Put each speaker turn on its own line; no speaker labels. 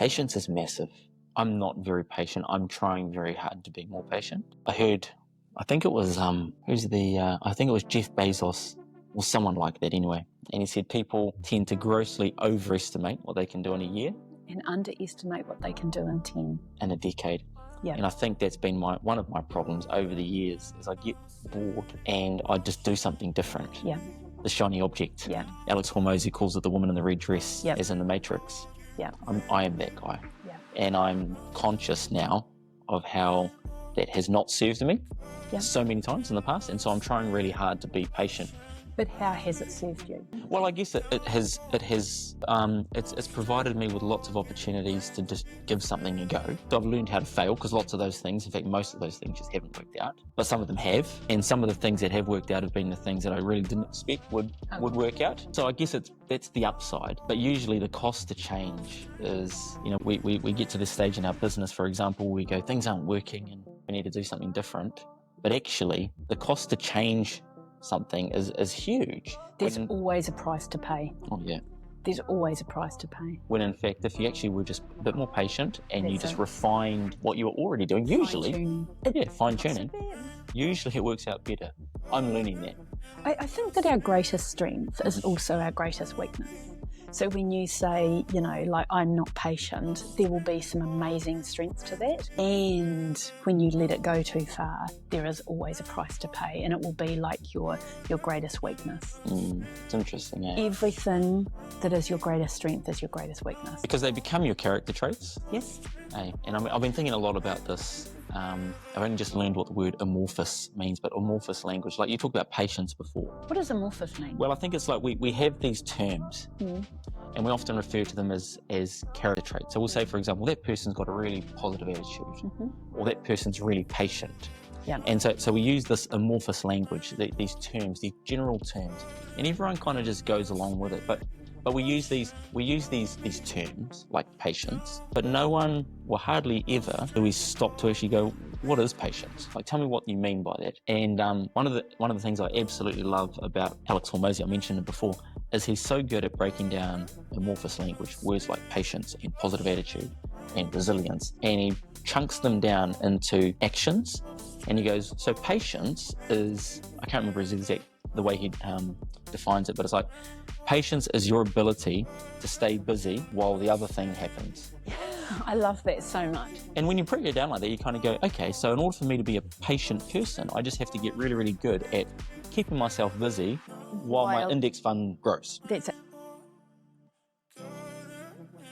Patience is massive. I'm not very patient. I'm trying very hard to be more patient. I think it was I think it was Jeff Bezos or someone like that anyway. And he said people tend to grossly overestimate what they can do in a year
and underestimate what they can do in 10.
In a decade.
Yeah.
And I think that's been one of my problems over the years is I get bored and I just do something different.
Yeah.
The shiny object.
Yeah.
Alex Hormozy calls it the woman in the red dress,
Yep.
as in the Matrix.
Yeah.
I am that guy.
Yeah.
And I'm conscious now of how that has not served me so many times in the past. And so I'm trying really hard to be patient.
But how has it served you?
Well, I guess it's provided me with lots of opportunities to just give something a go. So I've learned how to fail, because lots of those things, in fact, most of those things just haven't worked out. But some of them have, and some of the things that have worked out have been the things that I really didn't expect would work out. So I guess that's the upside. But usually the cost to change is, we get to this stage in our business, for example, we go, things aren't working and we need to do something different. But actually, the cost to change something is huge.
There's always a price to pay.
Oh yeah.
There's always a price to pay.
When in fact, if you actually were just a bit more patient and you just refined what you were already doing, usually, fine-tuning, usually it works out better. I'm learning that.
I think that our greatest strength is also our greatest weakness. So when you say, like, I'm not patient, there will be some amazing strengths to that. And when you let it go too far, there is always a price to pay, and it will be like your greatest weakness.
It's interesting, yeah.
Everything that is your greatest strength is your greatest weakness.
Because they become your character traits.
Yes.
And I've been thinking a lot about this. I've only just learned what the word amorphous means, but amorphous language, like you talked about patience before.
What does amorphous mean?
Well, I think it's like we have these terms and we often refer to them as character traits. So we'll say, for example, that person's got a really positive attitude or that person's really patient.
Yeah.
And so we use this amorphous language, these terms, these general terms, and everyone kind of just goes along with it. But we use these terms like patience, but no one, or hardly ever, do we stop to actually go, what is patience? Like, tell me what you mean by that. And one of the things I absolutely love about Alex Hormozy, I mentioned it before, is he's so good at breaking down amorphous language, words like patience and positive attitude and resilience, and he chunks them down into actions. And he goes, so patience is, I can't remember the way he defines it, but it's like, patience is your ability to stay busy while the other thing happens.
I love that so much.
And when you break it down like that, you kind of go, okay, so in order for me to be a patient person, I just have to get really, really good at keeping myself busy while my index fund grows.
That's it.